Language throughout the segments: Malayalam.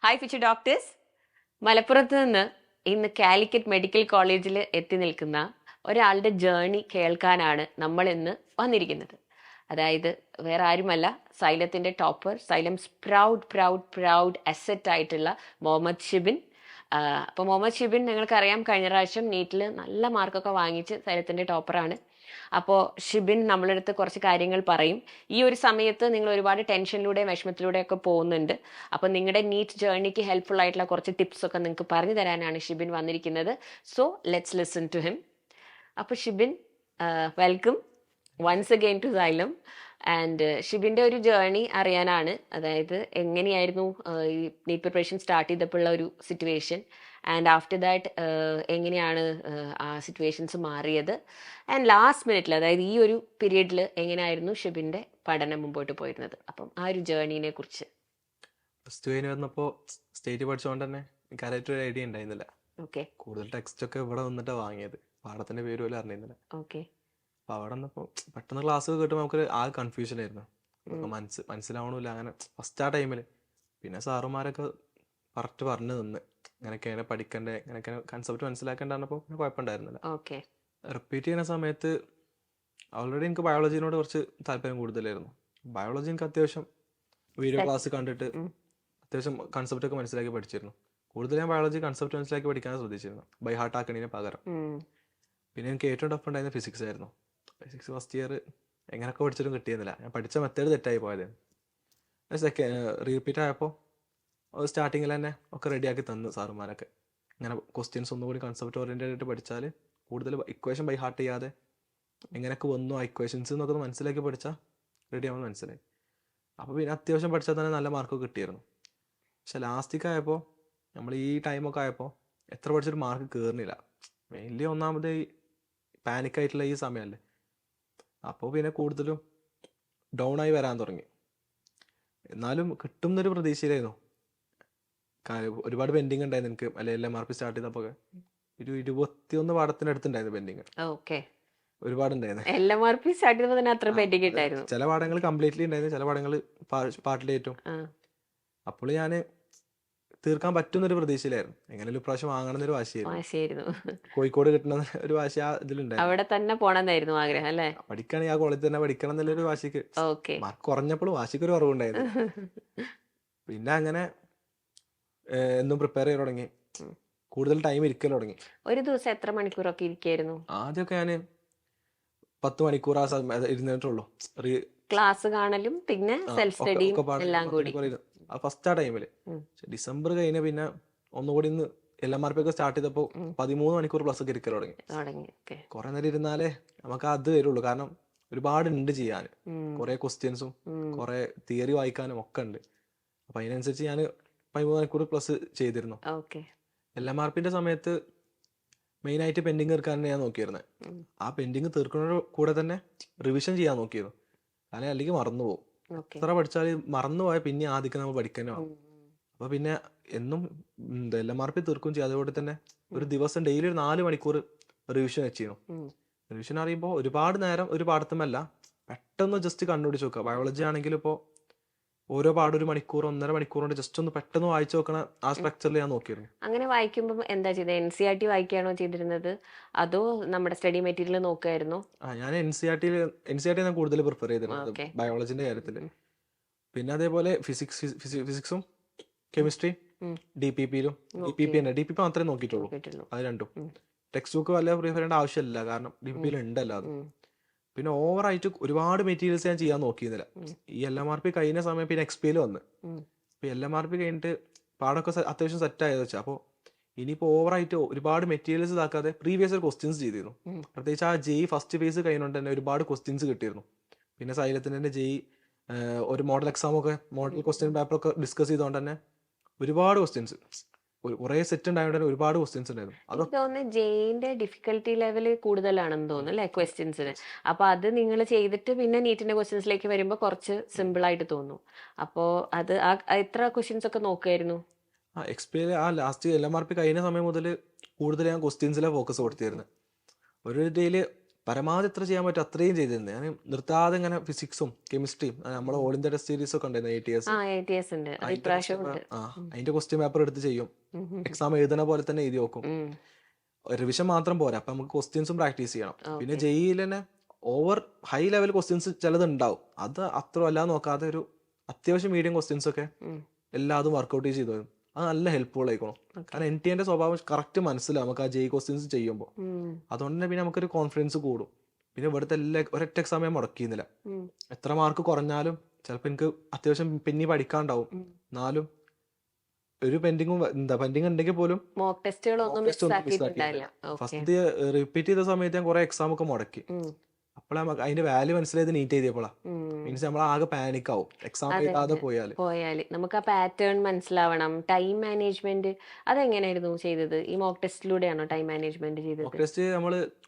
Hi future doctors. മലപ്പുറത്ത് നിന്ന് ഇന്ന് കാലിക്കറ്റ് മെഡിക്കൽ കോളേജിൽ എത്തി നിൽക്കുന്ന ഒരാളുടെ ജേർണി കേൾക്കാനാണ് നമ്മൾ ഇന്ന് വന്നിരിക്കുന്നത്. അതായത് വേറെ ആരുമല്ല, സൈലത്തിന്റെ ടോപ്പർ, സൈലംസ് പ്രൗഡ് അസറ്റ് ആയിട്ടുള്ള മുഹമ്മദ് ഷിബിൻ. അപ്പോൾ മുഹമ്മദ് ഷിബിൻ നിങ്ങൾക്കറിയാം, കഴിഞ്ഞ പ്രാവശ്യം നീറ്റിൽ നല്ല മാർക്കൊക്കെ വാങ്ങിച്ച് സൈലത്തിന്റെ ടോപ്പറാണ്. അപ്പോൾ ഷിബിൻ നമ്മളടുത്ത് കുറച്ച് കാര്യങ്ങൾ പറയും. ഈ ഒരു സമയത്ത് നിങ്ങൾ ഒരുപാട് ടെൻഷനിലൂടെയും വിഷമത്തിലൂടെയൊക്കെ പോകുന്നുണ്ട്. അപ്പോൾ നിങ്ങളുടെ നീറ്റ് ജേർണിക്ക് ഹെൽപ്ഫുൾ ആയിട്ടുള്ള കുറച്ച് ടിപ്സ് ഒക്കെ നിങ്ങൾക്ക് പറഞ്ഞു തരാനാണ് ഷിബിൻ വന്നിരിക്കുന്നത്. So let's listen to him. അപ്പോൾ Shibin, welcome once again to Xylem. And ഷിബിൻ്റെ ഒരു ജേർണി അറിയാനാണ്, അതായത് എങ്ങനെയായിരുന്നു ഈ നീറ്റ് പ്രിപ്പറേഷൻ സ്റ്റാർട്ട് ചെയ്തപ്പോഴുള്ള ഒരു സിറ്റുവേഷൻ, ആൻഡ് ആഫ്റ്റർ ദാറ്റ് എങ്ങനെയാണ് ആ സിറ്റുവേഷൻസ് മാറിയത്, ആൻഡ് ലാസ്റ്റ് മിനിറ്റിൽ, അതായത് ഈ ഒരു പീരീഡിൽ എങ്ങനെയായിരുന്നു ഷിബിൻ്റെ പഠനം മുമ്പോട്ട് പോയിരുന്നത്. അപ്പം ആ ഒരു ജേർണീനെ കുറിച്ച്. പ്ലസ് ടു കഴിഞ്ഞ് വന്നപ്പോൾ സ്റ്റേറ്റ് പഠിച്ചുകൊണ്ട് തന്നെ കാര്യമായിട്ട് ഒരു ഐഡിയ ഉണ്ടായിരുന്നില്ല. ഓക്കെ കൂടുതൽ ടെക്സ്റ്റ് ഒക്കെ ഇവിടെ വന്നിട്ടാണ് വാങ്ങിയത്, പാഠത്തിന്റെ പേര് പോലും അറിഞ്ഞിരുന്നില്ല. ഓക്കെ അപ്പൊ അവിടെ വന്നപ്പോൾ പെട്ടെന്ന് ക്ലാസ് കിട്ടുമ്പോൾ നമുക്ക് ആ കൺഫ്യൂഷൻ ആയിരുന്നു, മനസ്സിലാവണില്ല അങ്ങനെ ഫസ്റ്റ് ആ ടൈമിൽ. പിന്നെ സാറുമാരൊക്കെ കറക്റ്റ് പറഞ്ഞു നിന്ന് ഇങ്ങനെയൊക്കെയാണ് പഠിക്കണ്ടേ, ഇങ്ങനെയൊക്കെ കൺസെപ്റ്റ് മനസ്സിലാക്കേണ്ടപ്പോൾ കുഴപ്പമുണ്ടായിരുന്നില്ല. ഓക്കെ റിപ്പീറ്റ് ചെയ്യുന്ന സമയത്ത് ഓൾറെഡി എനിക്ക് ബയോളജിനോട് കുറച്ച് താല്പര്യം കൂടുതലായിരുന്നു. ബയോളജി എനിക്ക് അത്യാവശ്യം വീഡിയോ ക്ലാസ് കണ്ടിട്ട് അത്യാവശ്യം കൺസെപ്റ്റ് ഒക്കെ മനസ്സിലാക്കി പഠിച്ചിരുന്നു. കൂടുതൽ ഞാൻ ബയോളജി കൺസെപ്റ്റ് മനസ്സിലാക്കി പഠിക്കാൻ ശ്രദ്ധിച്ചിരുന്നു, ബൈ ഹാർട്ട് ആക്കണതിന് പകരം. പിന്നെ എനിക്ക് ഏറ്റവും ടഫ് ഉണ്ടായിരുന്ന ഫിസിക്സ് ആയിരുന്നു. ഫിസിക്സ് ഫസ്റ്റ് ഇയർ എങ്ങനെയൊക്കെ പഠിച്ചിട്ടും കിട്ടിയിരുന്നില്ല. ഞാൻ പഠിച്ച മെത്തേഡ് തെറ്റായി പോയതായിരുന്നു. റിപ്പീറ്റ് ആയപ്പോൾ സ്റ്റാർട്ടിങ്ങിൽ തന്നെ ഒക്കെ റെഡിയാക്കി തന്നു സാറുമാരൊക്കെ. ഇങ്ങനെ ക്വസ്റ്റ്യൻസ് ഒന്നുകൂടി കൺസെപ്റ്റ് ഓറിയൻറ്റഡ് ആയിട്ട് പഠിച്ചാൽ കൂടുതൽ ഇക്വേഷൻ ബൈ ഹാർട്ട് ചെയ്യാതെ എങ്ങനെയൊക്കെ വന്നു ആ ഇക്വേഷൻസ് എന്നൊക്കെ മനസ്സിലാക്കി പഠിച്ചാൽ റെഡി ആവുമെന്ന് മനസ്സിലായി. അപ്പോൾ പിന്നെ അത്യാവശ്യം പഠിച്ചാൽ തന്നെ നല്ല മാർക്ക് കിട്ടിയിരുന്നു. പക്ഷെ ലാസ്റ്റിക്ക് ആയപ്പോൾ, നമ്മൾ ഈ ടൈമൊക്കെ ആയപ്പോൾ എത്ര പഠിച്ചിട്ട് മാർക്ക് കയറുന്നില്ല. മെയിൻലി ഒന്നാമത് പാനിക്കായിട്ടുള്ള ഈ സമയമല്ലേ, അപ്പോൾ പിന്നെ കൂടുതലും ഡൗൺ ആയി വരാൻ തുടങ്ങി. എന്നാലും കിട്ടും എന്നൊരു പ്രതീക്ഷയിലായിരുന്നു. ഒരുപാട് പെൻഡിങ് ഉണ്ടായിരുന്നു എനിക്ക്, അല്ലെങ്കിൽ LMRP സ്റ്റാർട്ട് ചെയ്തപ്പോൾ ഒരു 21 പാഠത്തിന്റെ അടുത്തുണ്ടായിരുന്നു പെൻഡിങ്. ഒരുപാടുണ്ടായിരുന്നു. ചില പാഠങ്ങൾ കംപ്ലീറ്റ്ലി ഉണ്ടായിരുന്നു, ചില പാഠങ്ങൾ പാർട്ടിലേറ്റും. അപ്പോൾ ഞാൻ തീർക്കാൻ പറ്റുന്നൊരു പ്രതീക്ഷയിലായിരുന്നു. എങ്ങനെയും ഇപ്രാവശ്യം വാങ്ങണം എന്നൊരു വാശിയായിരുന്നു. കോഴിക്കോട് കിട്ടുന്ന ഒരു വാശി ആ ഇതിലുണ്ടായിരുന്നു. അവിടെ തന്നെ പോണെന്നായിരുന്നു ആഗ്രഹം അല്ലേ? പഠിക്കുകയാണെങ്കിൽ ആ കോളേജിൽ തന്നെ പഠിക്കണം എന്നുള്ളൊരു വാശിക്ക്. മാർക്ക് കുറഞ്ഞപ്പോൾ വാശിക്ക് ഒരു കുറവുണ്ടായിരുന്നു. പിന്നെ അങ്ങനെ എന്നും പ്രിപ്പയർ ചെയ്ത് തുടങ്ങി, കൂടുതൽ ടൈം ഇരിക്കൽ തുടങ്ങി. ഒരു ദിവസം എത്ര മണിക്കൂറൊക്കെ ഇരിക്കായിരുന്നു? ആദ്യമൊക്കെ ഞാൻ 10 മണിക്കൂർ ആ ഇരുന്നിട്ടുള്ളൂ. ക്ലാസ് കാണലും പിന്നെ സെൽഫ് സ്റ്റഡിയും എല്ലാം കൂടി ഫസ്റ്റ് ആ ടൈമില്. ഡിസംബർ കഴിഞ്ഞ പിന്നെ ഒന്നുകൂടി ഇന്ന് LMRP ഒക്കെ സ്റ്റാർട്ട് ചെയ്തപ്പോൾ 13 മണിക്കൂർ പ്ലസ് ഒക്കെ ഇരിക്കൽ തുടങ്ങി. കുറെ നേരം ഇരുന്നാലേ നമുക്ക് അത് വരുള്ളൂ. കാരണം ഒരുപാട് ഉണ്ട് ചെയ്യാൻ, കുറെ ക്വസ്റ്റ്യൻസും കുറെ തിയറി വായിക്കാനും ഒക്കെ ഉണ്ട്. അപ്പൊ അതിനനുസരിച്ച് ഞാൻ 13 മണിക്കൂർ പ്ലസ് ചെയ്തിരുന്നു. LMRPന്റെ സമയത്ത് മെയിൻ ആയിട്ട് പെൻഡിങ് തീർക്കാനാണ് ഞാൻ നോക്കിയിരുന്നത്. ആ പെൻഡിങ് തീർക്കുന്നതിന്റെ കൂടെ തന്നെ റിവിഷൻ ചെയ്യാൻ നോക്കിയിരുന്നു. കാരണം അല്ലെങ്കിൽ മറന്നുപോകും. എത്ര പഠിച്ചാൽ മറന്നുപോയാൽ പിന്നെ ആദ്യം നമ്മൾ പഠിക്കാനാവും. അപ്പൊ പിന്നെ എന്നും LMRP തീർക്കും ചെയ്യും. അതുകൊണ്ട് തന്നെ ഒരു ദിവസം ഡെയിലി ഒരു 4 മണിക്കൂർ റിവിഷൻ വെച്ചിരുന്നു. റിവിഷൻ അറിയുമ്പോൾ ഒരുപാട് നേരം ഒരു പാഠത്തുമല്ല, പെട്ടെന്ന് ജസ്റ്റ് കണ്ടുപിടിച്ച് നോക്കുക. ബയോളജി ആണെങ്കിൽ ഇപ്പോൾ ഓരോ പാഠം 1 മണിക്കൂർ 1.5 മണിക്കൂർ കൊണ്ട് ജസ്റ്റ് ഒന്ന് പെട്ടെന്ന് വായിച്ചു നോക്കണ ആ സ്ട്രക്ചറിൽ ഞാൻ നോക്കിയിരുന്നു. അങ്ങനെ വായിക്കുമ്പോൾ എന്താ ചെയ്തത്? NCERT വായിക്കുകയാണോ ചെയ്തിരുന്നത്, അതോ നമ്മുടെ സ്റ്റഡി മെറ്റീരിയൽ നോക്കുമായിരുന്നോ? ഞാൻ NCERT ഞാൻ കൂടുതൽ പ്രിഫർ ചെയ്തിരുന്നത് ബയോളജിന്റെ കാര്യത്തിൽ. പിന്നെ അതേപോലെ ഫിസിക്സും കെമിസ്ട്രി DPP മാത്രമേ നോക്കിയിട്ടുള്ളൂ. അത് രണ്ടും ടെക്സ്റ്റ് ബുക്ക് വല്ല പ്രിഫർ ചെയ്യേണ്ട ആവശ്യമില്ല, കാരണം DPP ഉണ്ടല്ലോ അത്. പിന്നെ ഓവറായിട്ട് ഒരുപാട് മെറ്റീരിയൽസ് ഞാൻ ചെയ്യാൻ നോക്കിയിരുന്നില്ല. ഈ LMRP കഴിഞ്ഞ സമയം പിന്നെ XP വന്ന്, ഇപ്പൊ LMRP കഴിഞ്ഞിട്ട് പാടൊക്കെ അത്യാവശ്യം സെറ്റ് ആയത് വെച്ചാൽ, അപ്പോൾ ഇനിയിപ്പോൾ ഓവറായിട്ട് ഒരുപാട് മെറ്റീരിയൽസ് ഇതാക്കാതെ പ്രീവിയസ് ക്വസ്റ്റ്യൻസ് ചെയ്തിരുന്നു. പ്രത്യേകിച്ച് ആ JEE ഫസ്റ്റ് ഫേസ് കഴിഞ്ഞുകൊണ്ട് തന്നെ ഒരുപാട് ക്വസ്റ്റ്യൻസ് കിട്ടിയിരുന്നു. പിന്നെ സൈലത്തിന്റെ തന്നെ JEE ഒരു മോഡൽ എക്സാമൊക്കെ മോഡൽ ക്വസ്റ്റ്യൻ പേപ്പറൊക്കെ ഡിസ്കസ് ചെയ്തുകൊണ്ട് തന്നെ ഒരുപാട് ക്വസ്റ്റ്യൻസ്, കുറെ സെറ്റ് ഉണ്ടായതുകൊണ്ട് തന്നെ ഒരുപാട് ക്വസ്റ്റ്യൻസ് ഉണ്ടായിരുന്നു. എനിക്ക് തോന്നുന്നു ജെയിന്റെ ഡിഫിക്കൽട്ടി ലെവൽ കൂടുതലാണെന്ന് തോന്നുന്നു അല്ലെ ക്വസ്റ്റ്യൻസിന്. അപ്പൊ അത് നിങ്ങൾ ചെയ്തിട്ട് പിന്നെ നീറ്റിന്റെ ക്വസ്റ്റ്യൻസിലേക്ക് വരുമ്പോൾ കുറച്ച് സിമ്പിൾ ആയിട്ട് തോന്നും. അപ്പോൾ അത് എത്ര ക്വസ്റ്റ്യൻസ് ഒക്കെ നോക്കുമായിരുന്നു? ലാസ്റ്റ് LMRP കഴിഞ്ഞ സമയം മുതൽ കൂടുതൽ ഞാൻ ക്വസ്റ്റ്യൻസിലെ ഫോക്കസ് കൊടുത്തിരുന്നു. ഒരു ഡേയിൽ പരമാവധി എത്ര ചെയ്യാൻ പറ്റും അത്രയും ചെയ്തിരുന്നു. ഞാൻ നിർത്താതെ ഇങ്ങനെ ഫിസിക്സും കെമിസ്ട്രിയും നമ്മളെ ഓൾ ഇന്ത്യ ടെസ്റ്റ് സീരീസ് ഒക്കെ ഉണ്ടായിരുന്നു ATS. ആ ATS ഉണ്ട്, അത് ഇപ്രാവശ്യം ഉണ്ട്. അതിന്റെ ക്വസ്റ്റ്യൻ പേപ്പർ എടുത്ത് ചെയ്യും. എക്സാം എഴുതുന്ന പോലെ തന്നെ എഴുതി നോക്കും. റിവിഷൻ മാത്രം പോരാ, അപ്പൊ നമുക്ക് ക്വസ്റ്റ്യൻസും പ്രാക്ടീസ് ചെയ്യണം. പിന്നെ ജെഇയിൽ തന്നെ ഓവർ ഹൈ ലെവൽ ക്വസ്റ്റ്യൻസ് ചിലത് ഉണ്ടാവും, അത് അത്ര അല്ലാതെ നോക്കാതെ ഒരു അത്യാവശ്യം മീഡിയം ക്വസ്റ്റ്യൻസ് ഒക്കെ എല്ലാതും വർക്ക്ഔട്ട് ചെയ്തു വരും. അത് നല്ല ഹെൽപ്ഫുൾ ആയിക്കോളും. കാരണം NTAന്റെ സ്വഭാവം കറക്റ്റ് മനസ്സിലാവും നമുക്ക് ആ ജെഇ ക്വസ്റ്റ്യൻസ് ചെയ്യുമ്പോൾ. അതുകൊണ്ട് തന്നെ പിന്നെ നമുക്കൊരു കോൺഫിഡൻസ് കൂടും. പിന്നെ ഇവിടുത്തെ ഒരൊറ്റ എക്സാം ഞാൻ മുടക്കിയിരുന്നില്ല. എത്ര മാർക്ക് കുറഞ്ഞാലും ചിലപ്പോൾ എനിക്ക് അത്യാവശ്യം പിന്നെ പഠിക്കാണ്ടാവും, എന്നാലും ഒരു പെൻഡിങ് ഉണ്ടെങ്കിൽ പോലും മോക്ക് ടെസ്റ്റുകളൊന്നും മിസ്സാക്കിയിട്ടുണ്ടായില്ല. ഫസ്റ്റ് റിപ്പീറ്റ് ചെയ്ത സമയത്ത് ഞാൻ കുറെ എക്സാം ഒക്കെ മുടക്കി. അപ്പോഴാണ് അതിന്റെ വാല്യൂ മനസ്സിലായത് നീറ്റ് എഴുതിയപ്പോഴാ. മീൻസ് നമ്മൾ ആകെ പാനിക് ആവും എക്സാം എഴുതാതെ പോയാല്. നമുക്ക് ആ പാറ്റേൺ മനസ്സിലാവണം. ടൈം മാനേജ്മെന്റ് അതെങ്ങനെയായിരുന്നു ചെയ്തത്? ഈ മോക്ക് ടെസ്റ്റിലൂടെയാണോ ടൈം മാനേജ്മെന്റ് ചെയ്തത്? മോക്ക് ടെസ്റ്റ്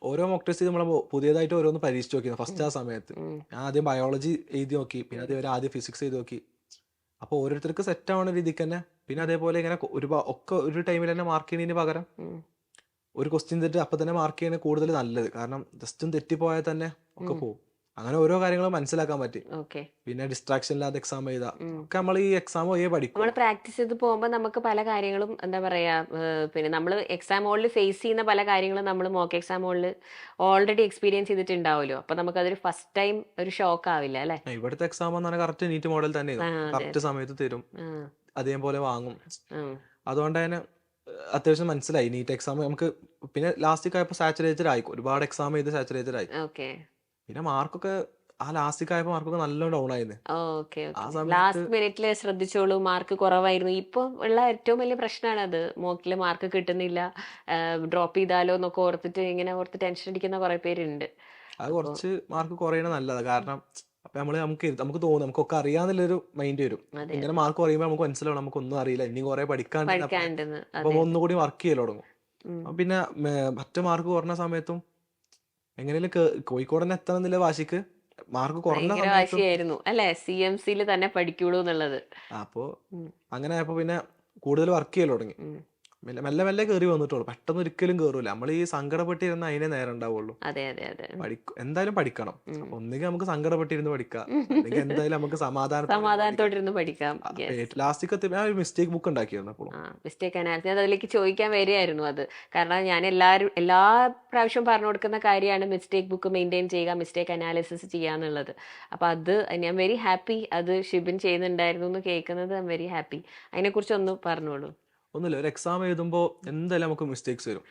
ഓരോ മോക്ക് ടെസ്റ്റ് നമ്മൾ പുതിയതായിട്ട് ഓരോന്ന് പരീക്ഷിച്ച് നോക്കി ഫസ്റ്റ് ആ സമയത്ത്. ഞാൻ ആദ്യം ബയോളജി എഴുതി നോക്കി, പിന്നെ അതേപോലെ ആദ്യം ഫിസിക്സ് എഴുതി നോക്കി. അപ്പൊ ഓരോരുത്തർക്ക് സെറ്റ് ആവുന്ന രീതിക്ക് തന്നെ. പിന്നെ അതേപോലെ ഇങ്ങനെ ഒക്കെ ഒരു ടൈമിൽ തന്നെ മാർക്ക് ചെയ്യുന്നതിന് പകരം ഒരു ക്വസ്റ്റ്യൻ തെറ്റ് അപ്പൊ തന്നെ മാർക്ക് ചെയ്യുന്നത് കൂടുതൽ നല്ലത്. കാരണം ജസ്റ്റ് തെറ്റിപ്പോയാൽ തന്നെ ഒക്കെ പോകും. അങ്ങനെ ഓരോ കാര്യങ്ങളും മനസ്സിലാക്കാൻ പറ്റി. പിന്നെ ഡിസ്ട്രാക്ഷൻ ഇല്ലാതെ എക്സാം എഴുതാ ഒക്കെ നമ്മൾ ഈ എക്സാം പഠിക്കും. നമ്മൾ പ്രാക്ടീസ് ചെയ്ത് പോകുമ്പോൾ നമുക്ക് പല കാര്യങ്ങളും എന്താ പറയാ, പിന്നെ നമ്മൾ എക്സാം ഹോളിൽ ഫേസ് ചെയ്യുന്ന പല കാര്യങ്ങളും നമ്മൾ മോക്ക് എക്സാം ഹോളിൽ ഓൾറെഡി എക്സ്പീരിയൻസ് ചെയ്തിട്ടുണ്ടാവുമല്ലോ. അപ്പൊ നമുക്ക് അതൊരു ഫസ്റ്റ് ടൈം ഒരു ഷോക്ക് ആവില്ല അല്ലെ? ഇവിടുത്തെ എക്സാം പറഞ്ഞാൽ കറക്റ്റ് നീറ്റ് മോഡൽ തന്നെ കറക്റ്റ് സമയത്ത് തരും, അതേപോലെ വാങ്ങും. അതുകൊണ്ട് തന്നെ അത്യാവശ്യം മനസ്സിലായി നീറ്റ് എക്സാം നമുക്ക്. പിന്നെ ലാസ്റ്റ് ആയപ്പോൾ സാച്ചുറേറ്റഡ് ആയിക്കോ, ഒരുപാട് എക്സാം ചെയ്ത് സാച്ചുറേറ്റഡ് ആയി. പിന്നെ മാർക്കൊക്കെ ആ ലാസ്റ്റ് ആയപ്പോൾ മാർക്കൊക്കെ നല്ല ഡൗൺ ആയിരുന്നു. ലാസ്റ്റ് മിനിറ്റില് ശ്രദ്ധിച്ചോളൂ, മാർക്ക് കുറവായിരുന്നു. ഇപ്പൊ ഉള്ള ഏറ്റവും വലിയ പ്രശ്നമാണ് അത്. മോക്കില് മാർക്ക് കിട്ടുന്നില്ല, ഡ്രോപ്പ് ചെയ്താലോ എന്നൊക്കെ ഓർത്തിട്ട് ഇങ്ങനെ ഓർത്ത് ടെൻഷൻ അടിക്കുന്ന കുറെ പേരുണ്ട്. അത് കുറച്ച് മാർക്ക് കുറയണ നല്ലതാണ്. കാരണം അപ്പൊ നമുക്ക് തോന്നും നമുക്കൊക്കെ അറിയാന്നുള്ളൊരു മൈൻഡ് വരും. ഇങ്ങനെ മാർക്ക് കുറയുമ്പോൾ നമുക്ക് മനസ്സിലാവും നമുക്കൊന്നും അറിയില്ല, ഇനി കുറെ പഠിക്കാണ്ട്. അപ്പൊ ഒന്നുകൂടി വർക്ക് ചെയ്യൽ തുടങ്ങും. പിന്നെ മറ്റു മാർക്ക് കുറഞ്ഞ സമയത്തും എങ്ങനെയും കോഴിക്കോട് തന്നെ എത്തണം എന്നുള്ള വാശിക്ക് മാർക്ക് കുറഞ്ഞ വാശിയായിരുന്നു അല്ലെ, CMC തന്നെ പഠിക്കുള്ളൂ എന്നുള്ളത്. അപ്പോ അങ്ങനെ ആയപ്പോ പിന്നെ കൂടുതൽ വർക്ക് ചെയ്യൽ തുടങ്ങി. മെല്ലെ മെല്ലെ കയറി വന്നിട്ടുള്ളൂ, പെട്ടെന്ന് ഒരിക്കലും കയറൂല. നമ്മൾ ഈ സങ്കടപ്പെട്ടിരുന്ന അതിനെ നേരം ഉണ്ടാവുള്ളൂ. എന്തായാലും പഠിക്കണം. ഒന്നുകിൽ നമുക്ക് സങ്കടപ്പെട്ടിരുന്ന് പഠിക്കാം, അല്ലെങ്കിൽ എന്തായാലും നമുക്ക് സമാധാനത്തോടിരുന്ന് പഠിക്കാം. ലാസ്റ്റിക്ക് ഞാൻ ഒരു മിസ്റ്റേക്ക് ബുക്ക് ഉണ്ടാക്കിയിരുന്നു. അപ്പോൾ മിസ്റ്റേക്ക് അനാലിസിസ് ഞാൻ അതിലേക്ക് ചോദിക്കാൻ വരികയായിരുന്നു അത്. കാരണം ഞാൻ എല്ലാ പ്രാവശ്യവും പറഞ്ഞു കൊടുക്കുന്ന കാര്യമാണ് മിസ്റ്റേക്ക് ബുക്ക് മെയിൻറ്റെയിൻ ചെയ്യുക, മിസ്റ്റേക്ക് അനാലിസിസ് ചെയ്യാന്നുള്ളത്. അപ്പൊ അത് ഞാൻ വെരി ഹാപ്പി അത് ഷിബിൻ ചെയ്യുന്നുണ്ടായിരുന്നു എന്ന് കേൾക്കുന്നത്. I am very happy. അതിനെക്കുറിച്ച് ഒന്ന് പറഞ്ഞോളൂ. ഒന്നുമില്ല, ഒരു എക്സാം എഴുതുമ്പോൾ എന്തായാലും നമുക്ക് മിസ്റ്റേക്സ് വരും.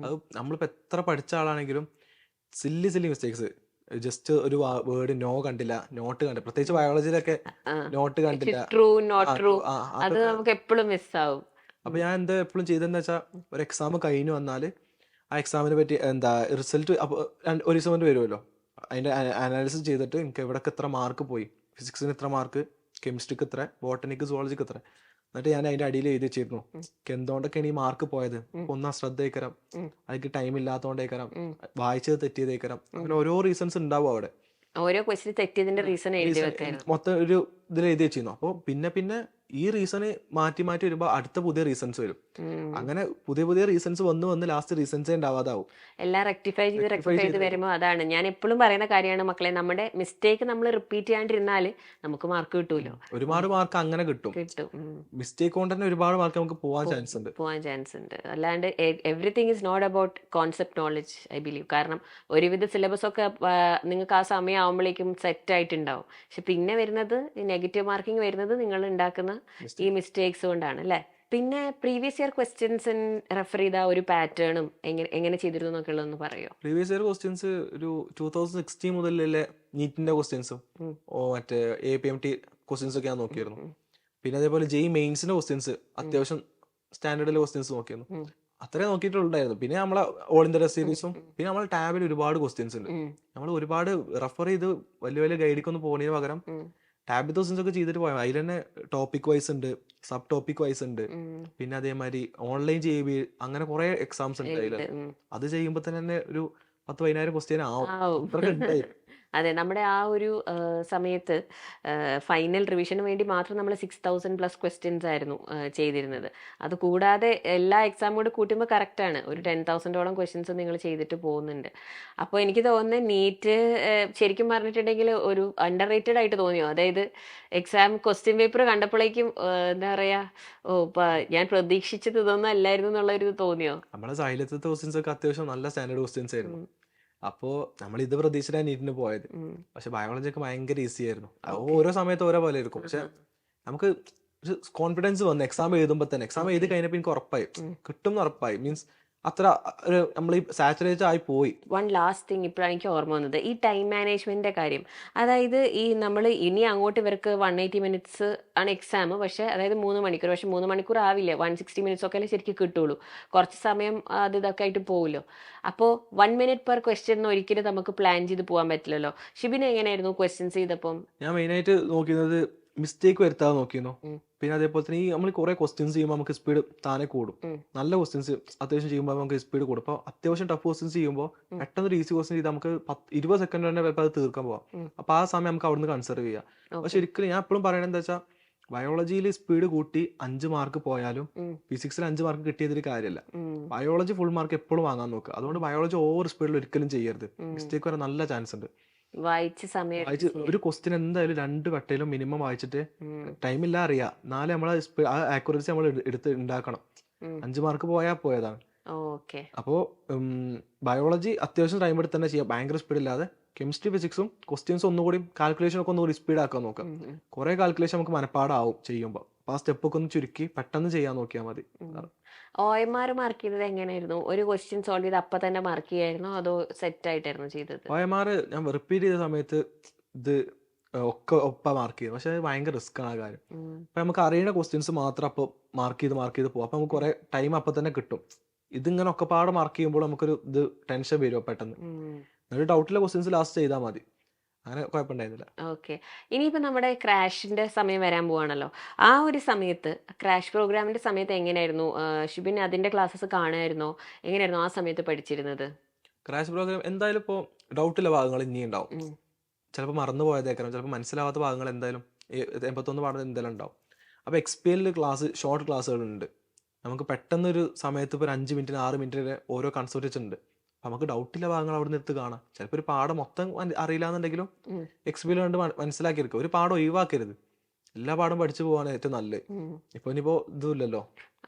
അത് നമ്മളിപ്പോൾ എത്ര പഠിച്ച ആളാണെങ്കിലും സില്ലി മിസ്റ്റേക്സ്. ജസ്റ്റ് ഒരു വേർഡ് നോ കണ്ടില്ല, നോട്ട് കണ്ടില്ല. പ്രത്യേകിച്ച് ബയോളജിയിലൊക്കെ നോട്ട് കണ്ടില്ല, അത് നമുക്ക് എപ്പോഴും മിസ്സാവും. അപ്പൊ ഞാൻ എന്താ എപ്പോഴും ചെയ്തതെന്ന് വെച്ചാൽ, ഒരു എക്സാം കഴിഞ്ഞു വന്നാൽ ആ എക്സാമിനെ പറ്റി റിസൾട്ട് ഒരു ദിവസം വരുമല്ലോ, അതിന്റെ അനാലിസിസ് ചെയ്തിട്ട് എനിക്ക് എവിടൊക്കെ എത്ര മാർക്ക് പോയി, ഫിസിക്സിന് എത്ര മാർക്ക്, കെമിസ്ട്രിക്ക് എത്ര, ബോട്ടണിക്ക് സുവോളജിക്ക് എത്ര. എന്നിട്ട് ഞാൻ അതിന്റെ അടിയിൽ എഴുതി വെച്ചിരുന്നു എന്തുകൊണ്ടൊക്കെയാണ് ഈ മാർക്ക് പോയത്. ഒന്നാം ശ്രദ്ധയേക്കരം, അതിക്ക് ടൈം ഇല്ലാത്തതുകൊണ്ടേക്കരം, വായിച്ചത് തെറ്റിയതേക്കരം. അങ്ങനെ ഓരോ റീസൺസ് ഉണ്ടാവും അവിടെ. ഓരോ ക്വസ്റ്റ്യൻ തെറ്റിയതിന്റെ റീസൺ മൊത്തം ഒരു ഇതിൽ എഴുതി വെച്ചിരുന്നു. അപ്പോൾ പിന്നെ ഈ റീസണ് മാറ്റി വരുമ്പോൾ അടുത്ത പുതിയ റീസൺസ് വരും. അങ്ങനെ പുതിയ റീസൺസ് വന്ന് ലാസ്റ്റ് റീസൺസേ ഉണ്ടാവാതാവും. എല്ലാം റെക്ടിഫൈ ചെയ്ത് വരുമ്പോൾ അതാണ് ഞാൻ എപ്പോഴും പറയുന്ന കാര്യമാണ് മക്കളെ, നമ്മുടെ മിസ്റ്റേക്ക് നമ്മൾ റിപ്പീറ്റ് ചെയ്യാണ്ടിരുന്നാൽ നമുക്ക് മാർക്ക് കിട്ടൂലോ. ഒരുപാട് മാർക്ക് അങ്ങനെ കിട്ടും. മിസ്റ്റേക്ക് കൊണ്ട് തന്നെ ഒരുപാട് മാർക്ക് നമുക്ക് പോവാൻ ചാൻസ് ഉണ്ട്. അല്ലാണ്ട് everything is not about concept knowledge I believe. കാരണം ഒരുവിധ സിലബസ് ഒക്കെ നിങ്ങൾക്ക് ആ സമയം ആവുമ്പോഴേക്കും സെറ്റ് ആയിട്ടുണ്ടാവും. പക്ഷെ പിന്നെ വരുന്നത് നെഗറ്റീവ് മാർക്കിംഗ് വരുന്നത് നിങ്ങൾ ഉണ്ടാക്കുന്ന ഈ മിസ്റ്റേക്സ് കൊണ്ടാണ് അല്ലെ. പിന്നെ പ്രീവിയസ് ഇയർ ക്വസ്റ്റ്യൻസ് റെഫർ ചെയ്ത ഒരു പാറ്റേണും എങ്ങനെ ചെയ്തിരുന്നു എന്നൊക്കെ ഉള്ളതൊന്ന് പറയോ? പ്രീവിയസ് ഇയർ ക്വസ്റ്റ്യൻസ് ഒരു 2016 മുതലല്ലേ നീറ്റിന്റെ ക്വസ്റ്റ്യൻസും മറ്റേ APMT ക്വസ്റ്റ്യൻസ് ഒക്കെ ഞാൻ നോക്കിയിരുന്നു. പിന്നെ അതേപോലെ JEE മെയിൻസിന്റെ ക്വസ്റ്റ്യൻസ് അത്യാവശ്യം സ്റ്റാൻഡേർഡിലെ ക്വസ്റ്റ്യൻസ് നോക്കിയിരുന്നു. അത്രേ നോക്കിയിട്ടുണ്ടായിരുന്നു. പിന്നെ നമ്മളെ ഓൾ ഇന്ത്യ ടെസ്റ്റ് സീരീസും പിന്നെ നമ്മളെ ടാബിൽ ഒരുപാട് ക്വസ്റ്റ്യൻസ് ഉണ്ട്. നമ്മൾ ഒരുപാട് റെഫർ ചെയ്ത് വലിയ ഗൈഡിക്കൊന്നും പോകുന്നതിന് പകരം ടാബ് ക്വസ്റ്റ്യൻസ് ഒക്കെ ചെയ്തിട്ട് പോയാൽ അതിൽ തന്നെ ടോപ്പിക് വൈസ് ഉണ്ട്, സബ് ടോപ്പിക് വൈസ് ഉണ്ട്. പിന്നെ അതേമാതിരി ഓൺലൈൻ JEB അങ്ങനെ കുറെ എക്സാംസ് ഉണ്ട് അതിൽ. അത് ചെയ്യുമ്പോൾ തന്നെ ഒരു 10,000-15,000 ക്വസ്റ്റ്യൻ ആവും. അതെ, നമ്മുടെ ആ ഒരു സമയത്ത് ഫൈനൽ റിവിഷന് വേണ്ടി മാത്രം നമ്മൾ 6000+ ക്വസ്റ്റ്യൻസ് ആയിരുന്നു ചെയ്തിരുന്നത്. അത് കൂടാതെ എല്ലാ എക്സാമും കൂടെ കൂട്ടുമ്പോൾ കറക്റ്റാണ് ഒരു 10,000ഓളം ക്വസ്റ്റ്യൻസ് നിങ്ങൾ ചെയ്തിട്ട് പോകുന്നുണ്ട്. അപ്പോൾ എനിക്ക് തോന്നുന്നത് നീറ്റ് ശരിക്കും പറഞ്ഞിട്ടുണ്ടെങ്കിൽ ഒരു അണ്ടർ റേറ്റഡ് ആയിട്ട് തോന്നിയോ? അതായത് എക്സാം ക്വസ്റ്റ്യൻ പേപ്പർ കണ്ടപ്പോഴേക്കും എന്താ പറയുക, ഞാൻ പ്രതീക്ഷിച്ചത് ഇതൊന്നും അല്ലായിരുന്നു എന്നുള്ളൊരു തോന്നിയോ? നമ്മളെ സൈലത്തെ ക്വസ്റ്റ്യൻസ് ഒക്കെ അത്യാവശ്യം നല്ല സ്റ്റാൻഡേർഡ് ക്വസ്റ്റ്യൻസ് ആയിരുന്നു. ഉം. അപ്പോൾ നമ്മൾ ഇത് പ്രതീക്ഷിച്ചാണ് നീറ്റിന് പോയത്. ഉം. പക്ഷെ ബയോളജി ഒക്കെ ഭയങ്കര ഈസി ആയിരുന്നു. അത് Okay. ഓരോ സമയത്ത് ഓരോ പോലെ ആയിരിക്കും. പക്ഷെ നമുക്ക് കോൺഫിഡൻസ് വന്നു എക്സാം എഴുതുമ്പോൾ തന്നെ. എക്സാം എഴുതി കഴിഞ്ഞപ്പോൾ എനിക്ക് ഉറപ്പായി കിട്ടും എന്ന് ഉറപ്പായി. മീൻസ് അത്ര ഒരു നമ്മൾ ഈ സാച്ചുറേറ്റ് ആയി പോയി. വൺ ലാസ്റ്റ് തിങ് ഇപ്പോഴാണ് എനിക്ക് ഓർമ്മ വന്നത്, ഈ ടൈം മാനേജ്മെന്റിന്റെ കാര്യം. അതായത് ഈ നമ്മൾ ഇനി അങ്ങോട്ട് ഇവർക്ക് 180 മിനിറ്റ്സ് ആണ് എക്സാം, പക്ഷെ അതായത് 3 മണിക്കൂർ, പക്ഷെ 3 മണിക്കൂർ ആവില്ല, 160 മിനിറ്റ്സ് ഒക്കെ അല്ലേ ശരിക്കും കിട്ടുള്ളൂ. കുറച്ച് സമയം അത് ഇതൊക്കെ ആയിട്ട് പോകുമല്ലോ. അപ്പോൾ 1 മിനിറ്റ് പെർ ക്വസ്റ്റ്യൻ ഒരിക്കലും നമുക്ക് പ്ലാൻ ചെയ്ത് പോകാൻ പറ്റില്ലല്ലോ. ഷിബിന് എങ്ങനെയായിരുന്നു ക്വസ്റ്റ്യൻസ് ചെയ്തപ്പം? ഞാൻ മെയിനായിട്ട് നോക്കുന്നത് മിസ്റ്റേക്ക് വരുത്താതെ നോക്കിയിരുന്നു. ഉം. പിന്നെ അതേപോലെ തന്നെ ഈ നമ്മൾ കുറെ ക്വസ്റ്റ്യൻസ് ചെയ്യുമ്പോൾ നമുക്ക് സ്പീഡ് താനെ കൂടും. ഉം. നല്ല ക്വസ്റ്റ്യൻസ് അത്യാവശ്യം ചെയ്യുമ്പോൾ നമുക്ക് സ്പീഡ് കൂടും. അപ്പോൾ അത്യാവശ്യം ടഫ് ക്വസ്റ്റ്യൻസ് ചെയ്യുമ്പോൾ പെട്ടെന്ന് ഒരു ഈസി ക്വസ്റ്റ്യൻ ചെയ്താൽ നമുക്ക് 20 സെക്കൻഡ് തന്നെ ചിലപ്പോൾ അത് തീർക്കാൻ പോവാം. അപ്പോൾ ആ സമയം നമുക്ക് അവിടുന്ന് കൺസിഡർ ചെയ്യാം. പക്ഷെ ഒരിക്കലും ഞാൻ എപ്പോഴും പറയണത് എന്താ വെച്ചാൽ ബയോളജിയിൽ സ്പീഡ് കൂട്ടി 5 മാർക്ക് പോയാലും ഫിസിക്സിൽ 5 മാർക്ക് കിട്ടിയതിൽ കാര്യമില്ല. ബയോളജി ഫുൾ മാർക്ക് എപ്പോഴും വാങ്ങാൻ നോക്കുക. അതുകൊണ്ട് ബയോളജി ഓവർ സ്പീഡിൽ ഒരിക്കലും ചെയ്യരുത്. മിസ്റ്റേക്ക് വരാൻ നല്ല ചാൻസ് ഉണ്ട്. വായിച്ച സമയം വായിച്ച് ഒരു ക്വസ്റ്റ്യൻ എന്തായാലും 2 വട്ടയിലും മിനിമം വായിച്ചിട്ട് ടൈമില്ല അറിയാം. നാളെ നമ്മളെ ആ ആക്യുറസി നമ്മൾ എടുത്ത് ഉണ്ടാക്കണം. 5 മാർക്ക് പോയാൽ പോയതാണ്. ഓക്കെ. അപ്പോൾ ബയോളജി അത്യാവശ്യം ടൈം എടുത്ത് തന്നെ ചെയ്യാം, ഭയങ്കര സ്പീഡ് ഇല്ലാതെ. കെമിസ്ട്രി ഫിസിക്സും ക്വസ്റ്റ്യൻസ് ഒന്നുകൂടി കാൽക്കുലേഷൻ ഒക്കെ ഒന്നുകൂടി സ്പീഡ് ആക്കാൻ നോക്കാം. കുറെ കാൽക്കുലേഷൻ നമുക്ക് മനപ്പാടാവും ചെയ്യുമ്പോൾ. അപ്പോൾ ആ സ്റ്റെപ്പ് ഒക്കെ ഒന്ന് ചുരുക്കി പെട്ടെന്ന് ചെയ്യാൻ നോക്കിയാൽ മതി. OMR മാർക്ക് ചെയ്തത് എങ്ങനെയായിരുന്നു? ഒരു ക്വസ്റ്റ്യൻ സോൾവ് ചെയ്ത് അപ്പൊ തന്നെ മാർക്ക് ചെയ്യായിരുന്നോ അതോ സെറ്റ് ആയിട്ടായിരുന്നു ചെയ്തത്? OMR ഞാൻ റിപ്പീറ്റ് ചെയ്ത സമയത്ത് ഇത് ഒക്കെ ഒപ്പം മാർക്ക് ചെയ്തു. പക്ഷെ അത് ഭയങ്കര റിസ്ക് ആണ് ആ കാര്യം. അപ്പൊ നമുക്ക് അറിയുന്ന ക്വസ്റ്റ്യൻസ് മാത്രം അപ്പോൾ മാർക്ക് ചെയ്ത് പോകും. അപ്പൊ നമുക്ക് കുറെ ടൈം അപ്പൊ തന്നെ കിട്ടും. ഇതിങ്ങനെ ഒക്കെ പാടെ മാർക്ക് ചെയ്യുമ്പോൾ നമുക്കൊരു ഇത് ടെൻഷൻ വരുമോ പെട്ടെന്ന്. ഒരു ഡൗട്ടിലെ ക്വസ്റ്റ്യൻസ് ലാസ്റ്റ് ചെയ്താൽ മതി. അങ്ങനെ കുഴപ്പമുണ്ടായിരുന്നില്ല. ഓക്കെ. ഇനിയിപ്പോ നമ്മുടെ ക്രാഷിന്റെ സമയം വരാൻ പോവാണല്ലോ. ആ ഒരു സമയത്ത് ക്രാഷ് പ്രോഗ്രാമിന്റെ സമയത്ത് എങ്ങനെയായിരുന്നു ഷിബിൻ? അതിന്റെ ക്ലാസ്സസ് കാണുമായിരുന്നോ? എങ്ങനെയായിരുന്നു ആ സമയത്ത് പഠിച്ചിരുന്നത്? ക്രാഷ് പ്രോഗ്രാം എന്തായാലും ഇപ്പോൾ ഡൗട്ടിലെ ഭാഗങ്ങൾ ഇനി ഉണ്ടാവും. ചിലപ്പോൾ മറന്നു പോയതേക്കണം, ചിലപ്പോൾ മനസ്സിലാവാത്ത ഭാഗങ്ങൾ എന്തായാലും 81 പാഠം എന്തായാലും ഉണ്ടാവും. അപ്പോൾ XPL ക്ലാസ് ഷോർട്ട് ക്ലാസ്സുകളുണ്ട്. നമുക്ക് പെട്ടെന്നൊരു സമയത്ത് ഇപ്പോൾ ഒരു 5 മിനിറ്റിന് 6 മിനിറ്റിന് ഓരോ കൺസെപ്റ്റ് വെച്ചിട്ടുണ്ട്. നമുക്ക് ഡൗട്ടില്ല ഭാഗങ്ങൾ അവിടെ നിന്ന് എടുത്ത് കാണാം. ചിലപ്പോൾ ഒരു പാഠം മൊത്തം അറിയില്ല എന്നുണ്ടെങ്കിലും XPL കണ്ട് മനസ്സിലാക്കിയെടുക്കുക. ഒരു പാഠം ഒഴിവാക്കരുത്. എല്ലാ പാഠം പഠിച്ചു പോകാൻ ഏറ്റവും നല്ലത്. ഇനിയിപ്പോ ഇതുമില്ലല്ലോ.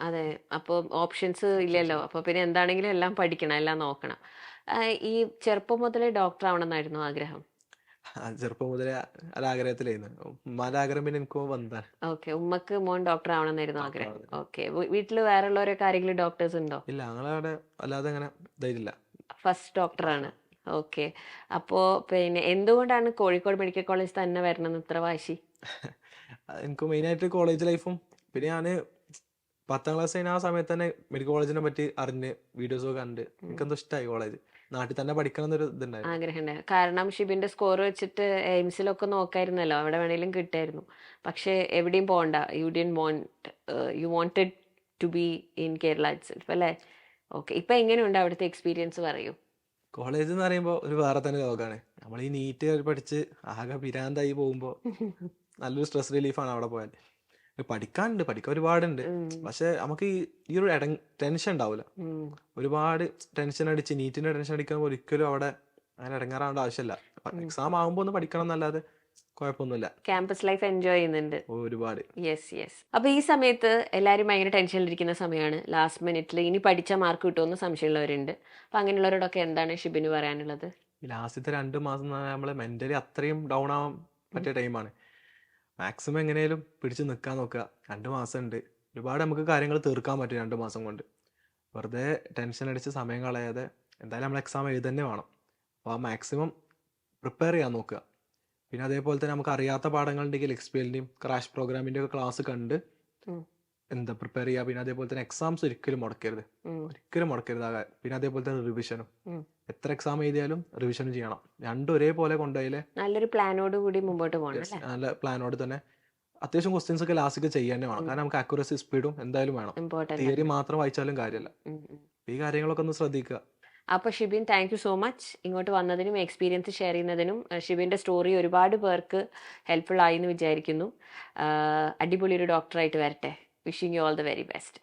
അതെ, അപ്പോൾ ഓപ്ഷൻസ് ഇല്ലല്ലോ. അപ്പൊ പിന്നെ എന്താണെങ്കിലും എല്ലാം പഠിക്കണം, എല്ലാം നോക്കണം. ഈ ചെറുപ്പം മുതലേ ഡോക്ടർ ആവണമെന്നായിരുന്നു ആഗ്രഹം? ചെറുപ്പം മുതലേ ആഗ്രഹത്തിലായിരുന്നു. ഉമ്മാന്റെ ആഗ്രഹം പിന്നെ എനിക്ക് വന്നതാണ്. ഓക്കെ. ഉമ്മക്ക് മോൻ ഡോക്ടർ ആവണമെന്നായിരുന്നു ആഗ്രഹം. ഓക്കെ. വീട്ടിൽ വേറെ ഉള്ളവരൊക്കെ ആരെങ്കിലും ഡോക്ടേഴ്സ് ഉണ്ടോ? ഇല്ല, ഞങ്ങളവിടെ അല്ലാതെ അങ്ങനെ ധൈര്യമില്ല. ഫസ്റ്റ് ഡോക്ടറാണ്. ഓക്കെ. അപ്പോ പിന്നെ എന്തുകൊണ്ടാണ് കോഴിക്കോട് മെഡിക്കൽ കോളേജ് തന്നെ വരണമെന്ന് ഇത്ര വാശി? എനിക്ക് മെയിനായിട്ട് കോളേജ് ലൈഫും പിന്നെ ഞാൻ 10ാം ക്ലാസ് കഴിഞ്ഞ ആ സമയത്ത് തന്നെ മെഡിക്കൽ കോളേജിനെ പറ്റി അറിഞ്ഞ് വീഡിയോസൊക്കെ കണ്ട് എനിക്കെന്തോ ഇഷ്ടമായി കോളേജ്. നാട്ടിൽ തന്നെ പഠിക്കണം എന്നൊരു ഇതുണ്ടായിരുന്നു, ആഗ്രഹമുണ്ടായിരുന്നു. കാരണം ഷിബിന്റെ സ്കോർ വെച്ചിട്ട് എയിംസിലൊക്കെ നോക്കായിരുന്നല്ലോ, അവിടെ വേണേലും കിട്ടായിരുന്നു. പക്ഷെ എവിടെയും പോകണ്ട, you wanted to be in Kerala itself അല്ലേ? ഓക്കെ. ഇപ്പൊ എങ്ങനെയുണ്ട് അവിടുത്തെ എക്സ്പീരിയൻസ് പറയൂ. കോളേജ് എന്ന് പറയുമ്പോൾ ഒരു വേറെ തന്നെ ലോകമാണ്. നമ്മൾ ഈ നീറ്റ് പഠിച്ച് ആകെ പിരാന്തായി പോകുമ്പോൾ നല്ലൊരു സ്ട്രെസ് റിലീഫാണ് അവിടെ പോയാൽ. പഠിക്കാൻ ഒരുപാടുണ്ട്. പക്ഷെ നമുക്ക് ഈ ഒരു ടെൻഷൻ ഉണ്ടാവില്ല. ഒരുപാട് ടെൻഷൻ അടിച്ച് നീറ്റിന്റെ ടെൻഷൻ അടിക്കുമ്പോൾ ഒരിക്കലും അവിടെ അങ്ങനെ ഇടങ്ങാറാവേണ്ട ആവശ്യമില്ല. എക്സാം ആകുമ്പോൾ ഒന്ന് പഠിക്കണം എന്നല്ലാതെ കുഴപ്പമൊന്നുമില്ല. ക്യാമ്പസ് ലൈഫ് എൻജോയ് ചെയ്യുന്നുണ്ട് ഒരുപാട്. യെസ്. അപ്പൊ ഈ സമയത്ത് എല്ലാവരും ഭയങ്കര ടെൻഷനിലിരിക്കുന്ന സമയമാണ്. ലാസ്റ്റ് മിനിറ്റിൽ ഇനി പഠിച്ച മാർക്ക് കിട്ടുമെന്ന് സംശയമുള്ളവരുണ്ട്. അപ്പൊ അങ്ങനെയുള്ളവരോടൊക്കെ എന്താണ് ഷിബിന് പറയാനുള്ളത്? ലാസ്റ്റത്തെ 2 മാസം നമ്മൾ മെന്റലി അത്രയും ഡൗൺ ആവാൻ പറ്റിയ ടൈമാണ്. മാക്സിമം എങ്ങനെയും പിടിച്ച് നിൽക്കാൻ നോക്കുക. 2 മാസം ഉണ്ട്, ഒരുപാട് നമുക്ക് കാര്യങ്ങൾ തീർക്കാൻ പറ്റും 2 മാസം കൊണ്ട്. വെറുതെ ടെൻഷൻ അടിച്ച് സമയം കളയാതെ എന്തായാലും നമ്മൾ എക്സാം എഴുതി തന്നെ വേണം. അപ്പോൾ ആ മാക്സിമം പ്രിപ്പയർ ചെയ്യാൻ നോക്കുക. പിന്നെ അതേപോലെ തന്നെ നമുക്ക് അറിയാത്ത പാഠങ്ങളുണ്ടെങ്കിൽ XPLന്റെയും ക്രാഷ് പ്രോഗ്രാമിൻ്റെ ഒക്കെ ക്ലാസ് കണ്ട് പ്രിപ്പയർ ചെയ്യുക. പിന്നെ അതേപോലെ തന്നെ എക്സാംസ് ഒരിക്കലും മുടക്കരുത്. പിന്നെ അതേപോലെ തന്നെ റിവിഷനും. എത്ര എക്സാം എഴുതിയാലും റിവിഷനും ചെയ്യണം. രണ്ടും ഒരേപോലെ കൊണ്ടുപോയാലേ നല്ലൊരു പ്ലാനോട് കൂടി മുമ്പോട്ട് പോകണം. നല്ല പ്ലാനോട് തന്നെ അത്യാവശ്യം ക്വസ്റ്റ്യൻസ് ഒക്കെ ലാസ്റ്റ് ചെയ്യാൻ വേണം. കാരണം നമുക്ക് അക്യുറസി സ്പീഡും എന്തായാലും വേണം. തിയറി മാത്രം വായിച്ചാലും കാര്യമല്ല. ഈ കാര്യങ്ങളൊക്കെ ഒന്ന് ശ്രദ്ധിക്കുക. അപ്പോൾ Shibin, thank you so much ഇങ്ങോട്ട് വന്നതിനും എക്സ്പീരിയൻസ് ഷെയർ ചെയ്യുന്നതിനും. ഷിബിൻ്റെ സ്റ്റോറി ഒരുപാട് പേർക്ക് ഹെൽപ്ഫുൾ ആയി എന്ന് വിചാരിക്കുന്നു. അടിപൊളി ഒരു ഡോക്ടറായിട്ട് വരട്ടെ. Wishing you all the very best.